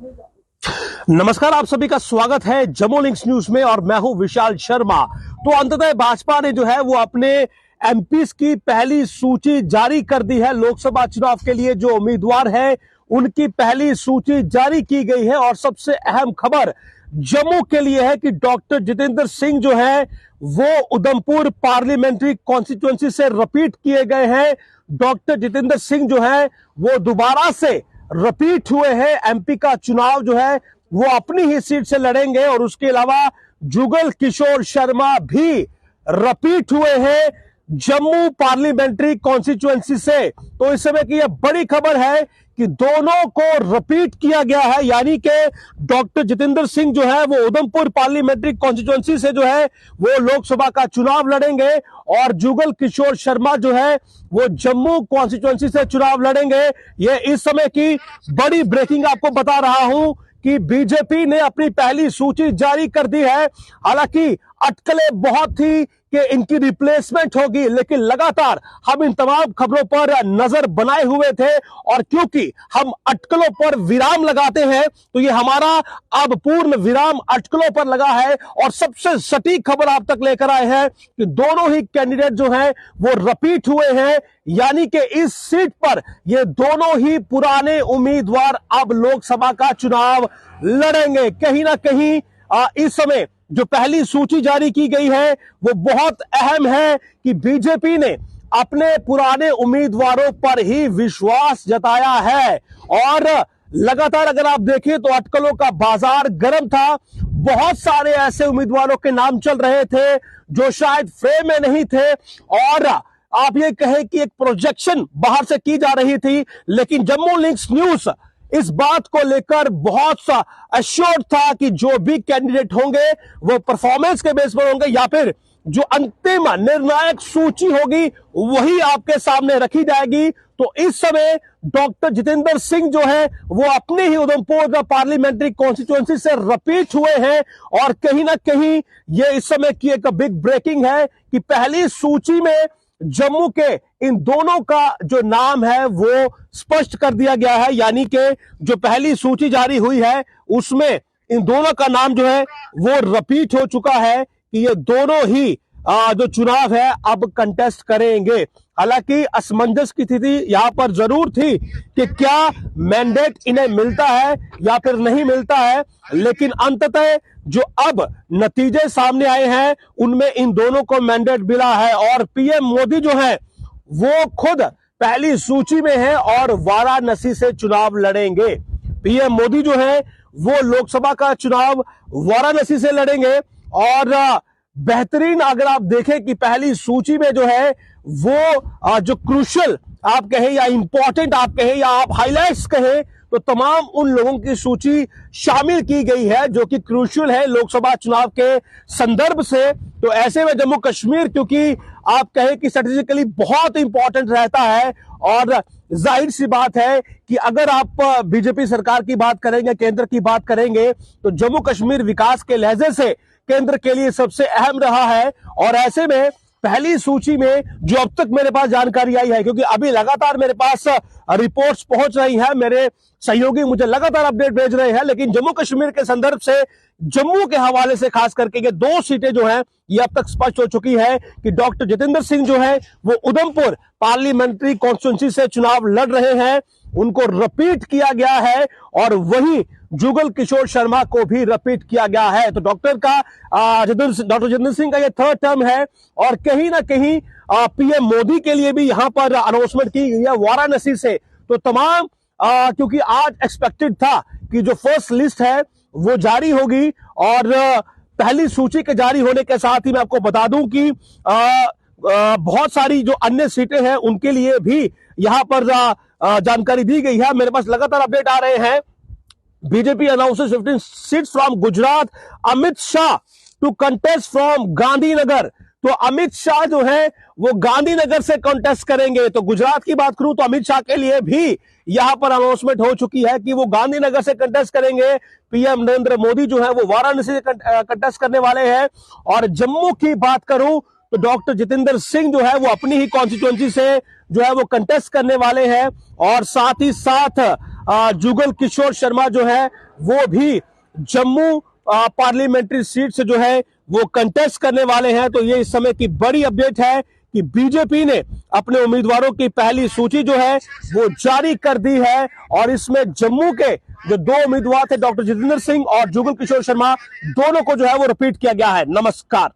नमस्कार, आप सभी का स्वागत है जम्मू लिंक्स न्यूज में और मैं हूं विशाल शर्मा। तो अंततः भाजपा ने जो है वो अपने एमपीज की पहली सूची जारी कर दी है। लोकसभा चुनाव के लिए जो उम्मीदवार है उनकी पहली सूची जारी की गई है और सबसे अहम खबर जम्मू के लिए है कि डॉक्टर जितेंद्र सिंह जो है वो उधमपुर पार्लियामेंट्री कॉन्स्टिट्यूएंसी से रिपीट किए गए हैं। डॉक्टर जितेंद्र सिंह जो है वो दोबारा से रिपीट हुए हैं। एमपी का चुनाव जो है वो अपनी ही सीट से लड़ेंगे और उसके अलावा जुगल किशोर शर्मा भी रिपीट हुए हैं जम्मू पार्लियामेंट्री कॉन्स्टिट्यूएंसी से। तो इस समय की यह बड़ी खबर है कि दोनों को रिपीट किया गया है, यानी कि डॉक्टर जितेंद्र सिंह जो है वो उधमपुर पार्लियामेंट्री कॉन्स्टिट्यूएंसी से जो है वो लोकसभा का चुनाव लड़ेंगे और जुगल किशोर शर्मा जो है वो जम्मू कॉन्स्टिट्यूएंसी से चुनाव लड़ेंगे। ये इस समय की बड़ी ब्रेकिंग आपको बता रहा हूं कि बीजेपी ने अपनी पहली सूची जारी कर दी है। हालांकि अटकलें बहुत थी कि इनकी रिप्लेसमेंट होगी, लेकिन लगातार हम इन तमाम खबरों पर नजर बनाए हुए थे और क्योंकि हम अटकलों पर विराम लगाते हैं तो ये हमारा अब पूर्ण विराम अटकलों पर लगा है और सबसे सटीक खबर आप तक लेकर आए हैं कि दोनों ही कैंडिडेट जो हैं वो रिपीट हुए हैं, यानी कि इस सीट पर ये दोनों ही पुराने उम्मीदवार अब लोकसभा का चुनाव लड़ेंगे। कहीं ना कहीं इस समय जो पहली सूची जारी की गई है वो बहुत अहम है कि बीजेपी ने अपने पुराने उम्मीदवारों पर ही विश्वास जताया है और लगातार अगर आप देखें तो अटकलों का बाजार गर्म था। बहुत सारे ऐसे उम्मीदवारों के नाम चल रहे थे जो शायद फ्रेम में नहीं थे और आप ये कहें कि एक प्रोजेक्शन बाहर से की जा रही थी, लेकिन जम्मू लिंक्स न्यूज इस बात को लेकर बहुत सा एश्योर्ड था कि जो भी कैंडिडेट होंगे वो परफॉर्मेंस के बेस पर होंगे या फिर जो अंतिम निर्णायक सूची होगी वही आपके सामने रखी जाएगी। तो इस समय डॉक्टर जितेंद्र सिंह जो है वो अपने ही उधमपुर पार्लियामेंट्री कॉन्स्टिट्यूएंसी से रिपीट हुए हैं और कहीं ना कहीं ये इस समय की एक बिग ब्रेकिंग है कि पहली सूची में जम्मू के इन दोनों का जो नाम है वो स्पष्ट कर दिया गया है, यानी कि जो पहली सूची जारी हुई है उसमें इन दोनों का नाम जो है वो रिपीट हो चुका है कि ये दोनों ही जो चुनाव है अब कंटेस्ट करेंगे। हालांकि असमंजस की स्थिति यहां पर जरूर थी कि क्या मैंडेट इन्हें मिलता है या फिर नहीं मिलता है, लेकिन अंततः जो अब नतीजे सामने आए हैं उनमें इन दोनों को मैंडेट मिला है और पीएम मोदी जो है वो खुद पहली सूची में है और वाराणसी से चुनाव लड़ेंगे। पीएम मोदी जो है वो लोकसभा का चुनाव वाराणसी से लड़ेंगे और बेहतरीन अगर आप देखें कि पहली सूची में जो है वो जो क्रूशियल आप कहें या इंपॉर्टेंट आप कहें या आप हाइलाइट्स कहें तो तमाम उन लोगों की सूची शामिल की गई है जो कि क्रूशियल है लोकसभा चुनाव के संदर्भ से। तो ऐसे में जम्मू कश्मीर क्योंकि आप कहें कि स्ट्रेटेजिकली बहुत इंपॉर्टेंट रहता है और जाहिर सी बात है कि अगर आप बीजेपी सरकार की बात करेंगे, केंद्र की बात करेंगे तो जम्मू कश्मीर विकास के लहजे से केंद्र के लिए सबसे अहम रहा है और ऐसे में पहली सूची में जो अब तक मेरे पास जानकारी आई है, क्योंकि अभी लगातार मेरे पास रिपोर्ट्स पहुंच रही हैं, मेरे सहयोगी मुझे लगातार अपडेट भेज रहे हैं, लेकिन जम्मू कश्मीर के संदर्भ से जम्मू के हवाले से खास करके ये दो सीटें जो हैं ये अब तक स्पष्ट हो चुकी है कि डॉक्टर जितेंद्र सिंह जो है वो उधमपुर पार्लियामेंट्री कॉन्स्टिट्यूएंसी से चुनाव लड़ रहे हैं, उनको रिपीट किया गया है और वहीं जुगल किशोर शर्मा को भी रिपीट किया गया है। तो डॉक्टर जितेंद्र सिंह का ये थर्ड टर्म है और कहीं ना कहीं पीएम मोदी के लिए भी यहां पर अनाउंसमेंट की गई है वाराणसी से। तो तमाम क्योंकि आज एक्सपेक्टेड था कि जो फर्स्ट लिस्ट है वो जारी होगी और पहली सूची के जारी होने के साथ ही मैं आपको बता दूं कि बहुत सारी जो अन्य सीटें हैं उनके लिए भी यहां पर जानकारी दी गई है। मेरे पास लगातार अपडेट आ रहे हैं। BJP announces 15 seats from Gujarat, Amit Shah to contest from Gandhinagar. तो अमित शाह जो है वो गांधीनगर से कंटेस्ट करेंगे। तो गुजरात की बात करूं तो अमित शाह के लिए भी यहां पर अनाउंसमेंट हो चुकी है कि वो गांधीनगर से कंटेस्ट करेंगे। पीएम नरेंद्र मोदी जो है वो वाराणसी से कंटेस्ट करने वाले हैं और जम्मू की बात करूं तो डॉक्टर जितेंद्र सिंह जो है वो अपनी ही कॉन्स्टिट्यूएंसी से जो है वो कंटेस्ट करने वाले हैं और साथ ही साथ जुगल किशोर शर्मा जो है वो भी जम्मू पार्लियामेंट्री सीट से जो है वो कंटेस्ट करने वाले हैं। तो ये इस समय की बड़ी अपडेट है कि बीजेपी ने अपने उम्मीदवारों की पहली सूची जो है वो जारी कर दी है और इसमें जम्मू के जो दो उम्मीदवार थे डॉक्टर जितेंद्र सिंह और जुगल किशोर शर्मा, दोनों को जो है वो रिपीट किया गया है। नमस्कार।